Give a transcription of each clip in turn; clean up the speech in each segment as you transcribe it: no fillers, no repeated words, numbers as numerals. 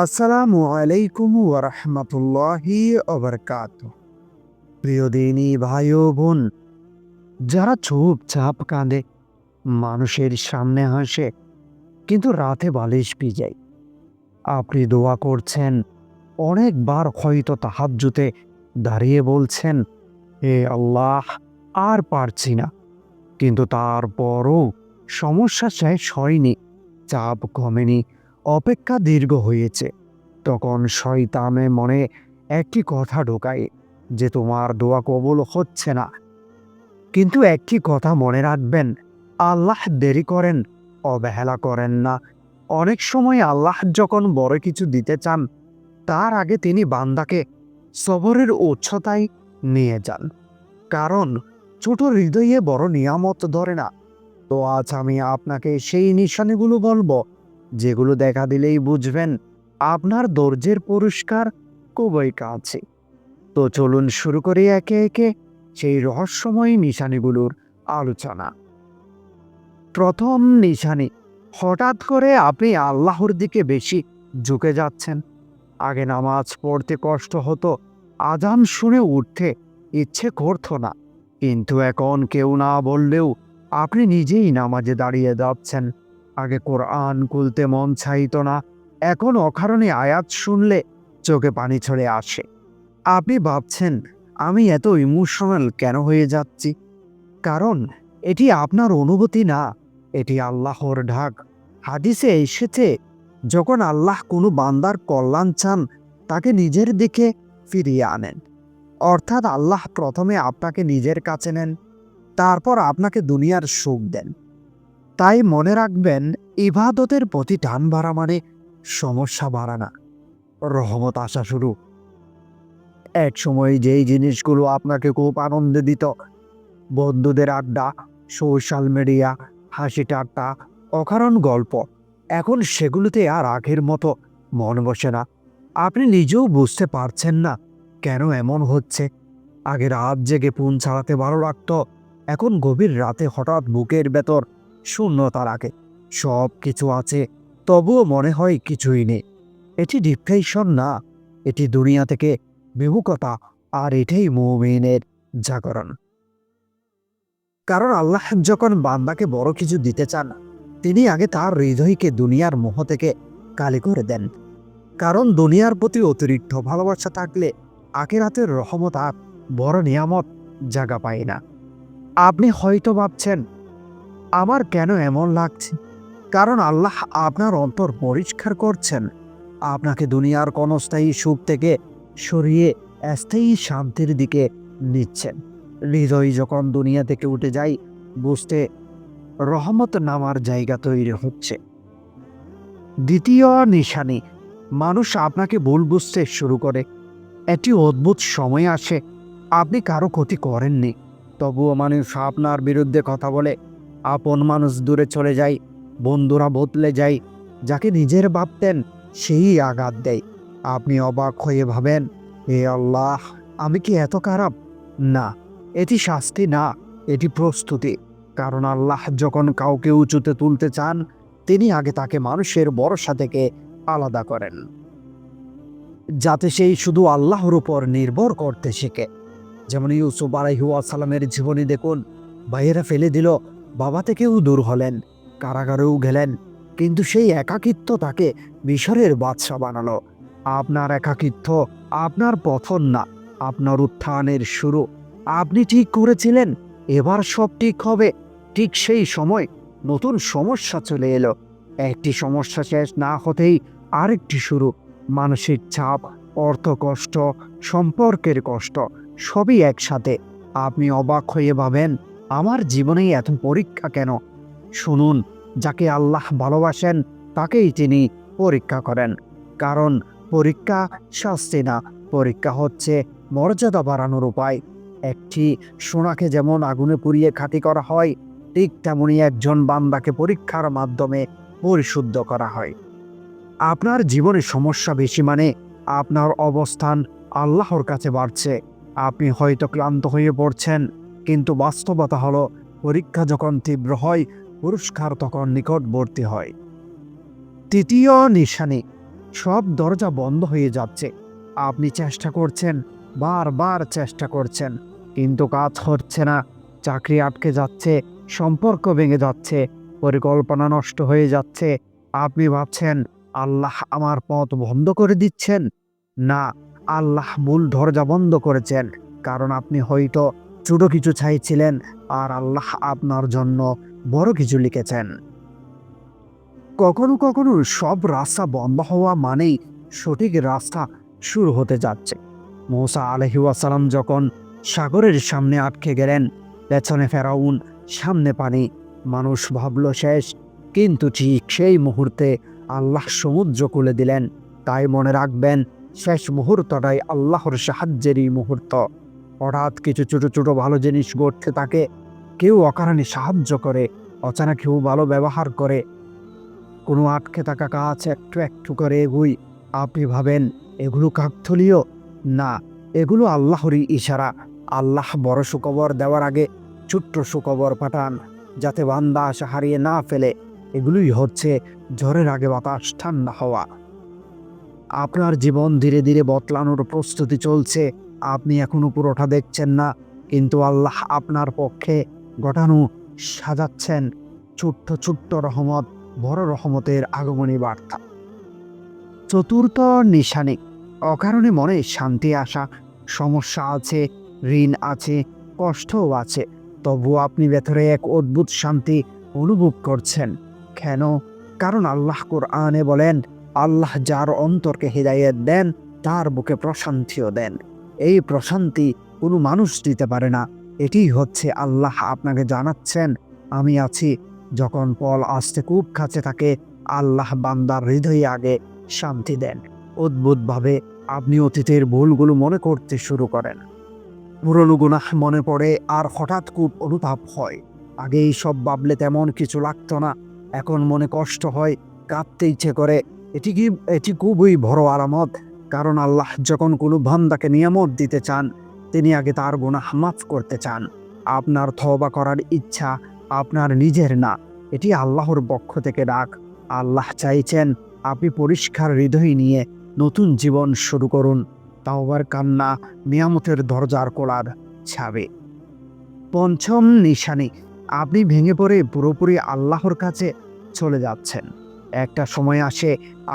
আসসালামু আলাইকুম ওয়া রাহমাতুল্লাহি ওয়া বারাকাতুহু। প্রিয় দিনী ভাই ও বোন, যারা চুপচাপ কাঁদে, মানুষের সামনে হাসে, কিন্তু রাতে বালিশ ভিজায়। আপনি দোয়া করছেন, অনেকবার হয়তো তাহাজ্জুদে দাঁড়িয়ে বলছেন, হে আল্লাহ, আর পারছি না। কিন্তু তারপরও সমস্যা শেষ হয়নি, চাপ কমেনি, অপেক্ষা দীর্ঘ হয়েছে। তখন শয়তানের মনে একটি কথা ঢোকায় যে তোমার দোয়া কবুল হচ্ছে না। কিন্তু একটি কথা মনে রাখবেন, আল্লাহ দেরি করেন, অবহেলা করেন না। অনেক সময় আল্লাহ যখন বড় কিছু দিতে চান, তার আগে তিনি বান্দাকে সবরের উচ্চতায় নিয়ে যান। কারণ ছোট হৃদয়ে বড় নিয়ামত ধরে না। তো আজ আমি আপনাকে সেই নিশানিগুলো বলবো, যেগুলো দেখা দিলেই বুঝবেন আপনার ধৈর্যের পুরস্কার খুবই কাছে। তো চলুন শুরু করি একে একে সেই রহস্যময় নিশানিগুলোর আলোচনা। প্রথম নিশানি, হঠাৎ করে আপনি আল্লাহর দিকে বেশি ঝুঁকে যাচ্ছেন। আগে নামাজ পড়তে কষ্ট হতো, আজান শুনে উঠতে ইচ্ছে করতো না, কিন্তু এখন কেউ না বললেও আপনি নিজেই নামাজে দাঁড়িয়ে যাচ্ছেন। আগে কোরআন খুলতে মন চাইতো না, এখন অকারণে আয়াত শুনলে চোখে পানি চলে আসে। আপনি ভাবছেন, আমি এত ইমোশনাল কেন হয়ে যাচ্ছি? কারণ এটি আপনার অনুভূতি না, এটি আল্লাহর ঢাক। হাদিসে এসেছে, যখন আল্লাহ কোনো বান্দার কল্যাণ চান, তাকে নিজের দিকে ফিরিয়ে আনেন। অর্থাৎ আল্লাহ প্রথমে আপনাকে নিজের কাছে নেন, তারপর আপনাকে দুনিয়ার সুখ দেন। তাই মনে রাখবেন, ইবাদতের প্রতি টান বাড়া মানে সমস্যা বাড়া না, রহমত আসা শুরু। এক সময় যেই জিনিসগুলো আপনাকে খুব আনন্দ দিত, বন্ধুদের আড্ডা, সোশ্যাল মিডিয়া, হাসি ঠাট্টা, অকারণ গল্প, এখন সেগুলোতে আর আগের মতো মন বসে না। আপনি নিজেও বুঝতে পারছেন না কেন এমন হচ্ছে। আগে রাত জেগে ফোন চালাতে ভালো লাগতো, এখন গভীর রাতে হঠাৎ বুকের ভেতর শূন্যতা লাগে। সব কিছু আছে, তবুও মনে হয় কিছুই নেই। এটি ডিপ্রেশন না, এটি দুনিয়া থেকে বিমুখতা, আর এটাই মুমিনের জাগরণ। কারণ আল্লাহ যখন বান্দাকে বড় কিছু দিতে চান, তিনি আগে তার হৃদয়কে দুনিয়ার মোহ থেকে কালি করে দেন। কারণ দুনিয়ার প্রতি অতিরিক্ত ভালোবাসা থাকলে আখিরাতের রহমত আর বড় নিয়ামত জায়গা পায় না। আপনি হয়তো ভাবছেন, আমার কেন এমন লাগছে? কারণ আল্লাহ আপনার অন্তর পরিষ্কার করছেন, আপনাকে দুনিয়ার ক্ষণস্থায়ী সুখ থেকে সরিয়ে স্থায়ী শান্তির দিকে নিচ্ছেন। হৃদয় যখন দুনিয়া থেকে উঠে যায়, বুঝতে রহমত নামার জায়গা তৈরি হচ্ছে। দ্বিতীয় নিশানি, মানুষ আপনাকে ভুল বুঝতে শুরু করে। একটি অদ্ভুত সময় আসে, আপনি কারো ক্ষতি করেননি, তবুও মানুষ আপনার বিরুদ্ধে কথা বলে। আপন মানুষ দূরে চলে যায়, বন্ধুরা বদলে যায়, যাকে নিজের ভাবতেন সেই আঘাত দেয়। আপনি অবাক হয়ে ভাবেন, হে আল্লাহ, আমি কি এত খারাপ? না, এটি শাস্তি না, এটি প্রস্তুতি। কারণ আল্লাহ যখন কাউকে উঁচুতে তুলতে চান, তিনি আগে তাকে মানুষের ভরসা থেকে আলাদা করেন, যাতে সেই শুধু আল্লাহর উপর নির্ভর করতে শেখে। যেমন ইউসুফ আলাইহিস সালামের জীবনী দেখুন, ভাইয়েরা ফেলে দিল, বাবা থেকেও দূর হলেন, কারাগারেও গেলেন, কিন্তু সেই একাকিত্ব তাকে মিশরের বাদশা বানালো। আপনার একাকিত্ব আপনার পতন না, আপনার উত্থানের শুরু। আপনি ঠিক করেছিলেন এবার সব ঠিক হবে, ঠিক সেই সময় নতুন সমস্যা চলে এলো। একটি সমস্যা শেষ না হতেই আরেকটি শুরু। মানসিক চাপ, অর্থ কষ্ট, সম্পর্কের কষ্ট, সবই একসাথে। আপনি অবাক হয়ে ভাবেন, আমার জীবনেই এত পরীক্ষা কেন? শুনুন, যাকে আল্লাহ ভালোবাসেন তাকেই তিনি পরীক্ষা করেন। কারণ পরীক্ষা শাস্তি না, পরীক্ষা হচ্ছে মর্যাদা বাড়ানোর উপায়। একটি সোনাকে যেমন আগুনে পুড়িয়ে খাঁটি করা হয়, ঠিক তেমনি একজন বান্দাকে পরীক্ষার মাধ্যমে পরিশুদ্ধ করা হয়। আপনার জীবনে সমস্যা বেশি মানে আপনার অবস্থান আল্লাহর কাছে বাড়ছে। আপনি হয়তো ক্লান্ত হয়ে পড়ছেন, কিন্তু বাস্তবতা হলো, পরীক্ষা যখন তীব্র হয়, পুরস্কার তখন নিকটবর্তী হয়। তৃতীয় নিশানি, সব দরজা বন্ধ হয়ে যাচ্ছে। আপনি চেষ্টা করছেন, বারবার চেষ্টা করছেন, কিন্তু কাজ হচ্ছে না। চাকরি আটকে যাচ্ছে, সম্পর্ক ভেঙে যাচ্ছে, পরিকল্পনা নষ্ট হয়ে যাচ্ছে। আপনি ভাবছেন আল্লাহ আমার পথ বন্ধ করে দিচ্ছেন। না, আল্লাহ মূল দরজা বন্ধ করেছেন। কারণ আপনি হয়তো ছোট কিছু চাইছিলেন, আর আল্লাহ আপনার জন্য বড় কিছু লিখেছেন। কখনো কখনো সব রাস্তা বন্ধ হওয়া মানেই সঠিক রাস্তা শুরু হতে যাচ্ছে। মূসা আলাইহিস সালাম যখন সাগরের সামনে আটকে গেলেন, পেছনে ফেরাউন, সামনে পানি, মানুষ ভাবল শেষ। কিন্তু ঠিক সেই মুহূর্তে আল্লাহ সমুদ্র খুলে দিলেন। তাই মনে রাখবেন, শেষ মুহূর্তটাই আল্লাহর সাহায্যেরই মুহূর্ত। হঠাৎ কিছু ছোট ছোট ভালো জিনিস ঘটতে থাকে। কেউ অকারণে সাহায্য করে, অজানা কেউ ভালো ব্যবহার করে, কোনো আটকে থাকা কাজ একটু একটু করে এগুই। আপনি ভাবেন এগুলো কাকতালীয়? না, এগুলো আল্লাহরই ইশারা। আল্লাহ বড় সুখবর দেওয়ার আগে ছোট্ট সুখবর পাঠান, যাতে বান্দা আশা হারিয়ে না ফেলে। এগুলোই হচ্ছে ঝড়ের আগে বাতাস ঠান্ডা হওয়া। আপনার জীবন ধীরে ধীরে বদলানোর প্রস্তুতি চলছে। আপনি এখনো পুরোটা দেখছেন না, কিন্তু আল্লাহ আপনার পক্ষে ঘটানো সাজাচ্ছেন ছোট্ট ছোট্ট রহমত, বড় রহমতের আগমনী বার্তা। চতুর্থ নিশানি, অকারণে মনে শান্তি আসা। সমস্যা আছে, ঋণ আছে, কষ্টও আছে, তবুও আপনি ভেতরে এক অদ্ভুত শান্তি অনুভব করছেন। কেন? কারণ আল্লাহ কোরআনে বলেন, আল্লাহ যার অন্তরকে হিদায়াত দেন, তার বুকে প্রশান্তিও দেন। এই প্রশান্তি কোনো মানুষ দিতে পারে না। এটি হচ্ছে আল্লাহ আপনাকে জানাচ্ছেন, আমি আছি। যখন পল আসতে খুব কাছে থাকে, আল্লাহ বান্দার হৃদয়ে আগে শান্তি দেন। অদ্ভুতভাবে আপনি অতীতের ভুলগুলো মনে করতে শুরু করেন, পুরনো গুনাহ মনে পড়ে, আর হঠাৎ খুব অনুতাপ হয়। আগে এই সব ভাবলে তেমন কিছু লাগতো না, এখন মনে কষ্ট হয়, কাঁদতে ইচ্ছে করে। এটি খুবই বড় আলামত। কারণ আল্লাহ যখন কোনো বান্দাকে নিয়ামত দিতে চান, তিনি আগে তার গুনাহ মাফ করতে চান। আপনার তওবা করার ইচ্ছা আপনার নিজের না, এটি আল্লাহর পক্ষ থেকে ডাক। আল্লাহ চাইছেন আপনি পরিষ্কার হৃদয় নিয়ে নতুন জীবন শুরু করুন। তাওবার কান্না নিয়ামতের দরজার কোলার ছাবে। পঞ্চম নিশানি, আপনি ভেঙে পড়ে পুরোপুরি আল্লাহর কাছে চলে যাচ্ছেন। একটা সময় আসে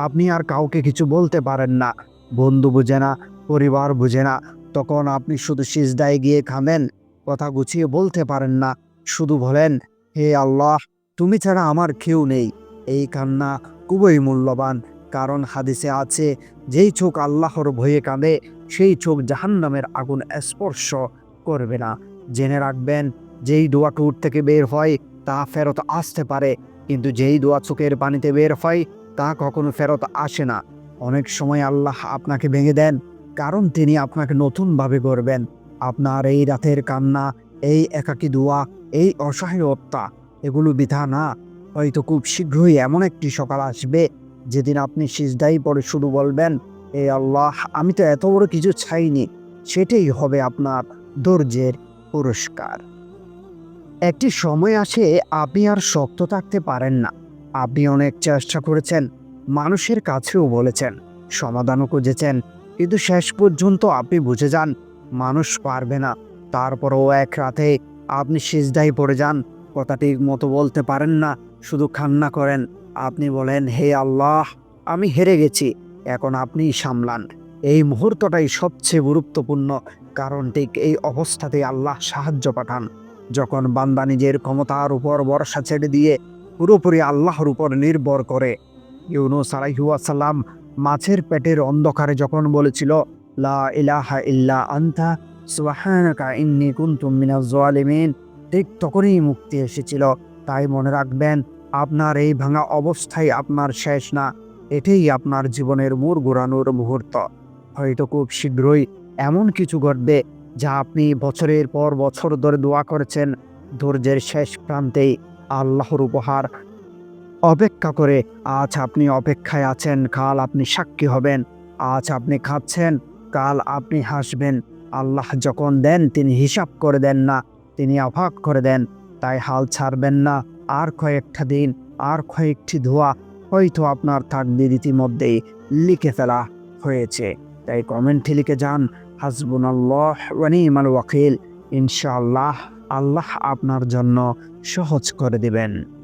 আপনি আর কাউকে কিছু বলতে পারেন না, বন্ধু বুঝে না, পরিবার বুঝে না। তখন আপনি শুধু সিজদায় গিয়ে কাঁদেন, কথা গুছিয়ে বলতে পারেন না, শুধু বলেন, হে আল্লাহ, তুমি ছাড়া আমার কেউ নেই। এই কান্না খুবই মূল্যবান, কারণ হাদিসে আছে, যেই চোখ আল্লাহর ভয়ে কাঁদে, সেই চোখ জাহান্নামের আগুন স্পর্শ করবে না। জেনে রাখবেন, যেই দোয়া টুট থেকে বের হয় তা ফেরত আসতে পারে, কিন্তু যেই দোয়া চোখের পানিতে বের হয় তা কখনো ফেরত আসে না। অনেক সময় আল্লাহ আপনাকে ভেঙে দেন, কারণ তিনি আপনাকে নতুনভাবে গড়বেন। আপনার এই রাতের কান্না, এই একাকী দোয়া, এই অসহায়তা, এগুলো বৃথা না। হয়তো খুব শীঘ্রই এমন একটি সকাল আসবে, যেদিন আপনি সিজদায় পড়ে শুধু বলবেন, এ আল্লাহ, আমি তো এত বড় কিছু চাইনি। সেটাই হবে আপনার ধৈর্যের পুরস্কার। একটি সময় আসে আপনি আর শক্ত থাকতে পারেন না। আপনি অনেক চেষ্টা করেছেন, মানুষের কাছেও বলেছেন, সমাধানও খুঁজেছেন, কিন্তু শেষ পর্যন্ত আপনি বুঝে যান মানুষ পারবে না। তারপরও এক রাতে আপনি সিজদায় পড়ে যান, কথা ঠিক মতো বলতে পারেন না, শুধু কান্না করেন। আপনি বলেন, হে আল্লাহ, আমি হেরে গেছি, এখন আপনিই সামলান। এই মুহূর্তটাই সবচেয়ে গুরুত্বপূর্ণ, কারণ ঠিক এই অবস্থাতে আল্লাহ সাহায্য পাঠান। যখন বান্দা নিজের ক্ষমতার উপর ভরসা ছেড়ে দিয়ে পুরোপুরি আল্লাহর উপর নির্ভর করে। ইউনূস আলাইহিস সালাম মাছের পেটের অন্ধকারে যখন বলেছিল, লা ইলাহা ইল্লা আনতা সুবহানাকা ইন্নী কুনতু মিনাজ জালিমিন, ঠিক তখনই মুক্তি এসেছিল। তাই মনে রাখবেন, আপনার এই ভাঙা অবস্থায় আপনার শেষ না, এটাই আপনার জীবনের মোড় ঘোরানোর মুহূর্ত। হয়তো খুব শীঘ্রই এমন কিছু ঘটবে যা আপনি বছরের পর বছর ধরে দোয়া করেছেন। ধৈর্যের শেষ প্রান্তেই আল্লাহর উপহার অপেক্ষা করে। আজ আপনি অপেক্ষায় আছেন, কাল আপনি সাক্ষী হবেন। আজ আপনি খাচ্ছেন, কাল আপনি হাসবেন। আল্লাহ যখন দেন তিনি হিসাব করে দেন না, তিনি অবাক করে দেন। তাই হাল ছাড়বেন না। আর কয়েকটা দিন, আর কয়েকটি দোয়া, হয়তো আপনার তাকদীর ইতিমধ্যেই লিখে ফেলা হয়েছে। তাই কমেন্টে লিখে যান হাসবুনাল্লাহ ওয়া নি'মাল ওয়াকিল। ইনশাআল্লাহ আল্লাহ আপনার জন্য সহজ করে দিবেন।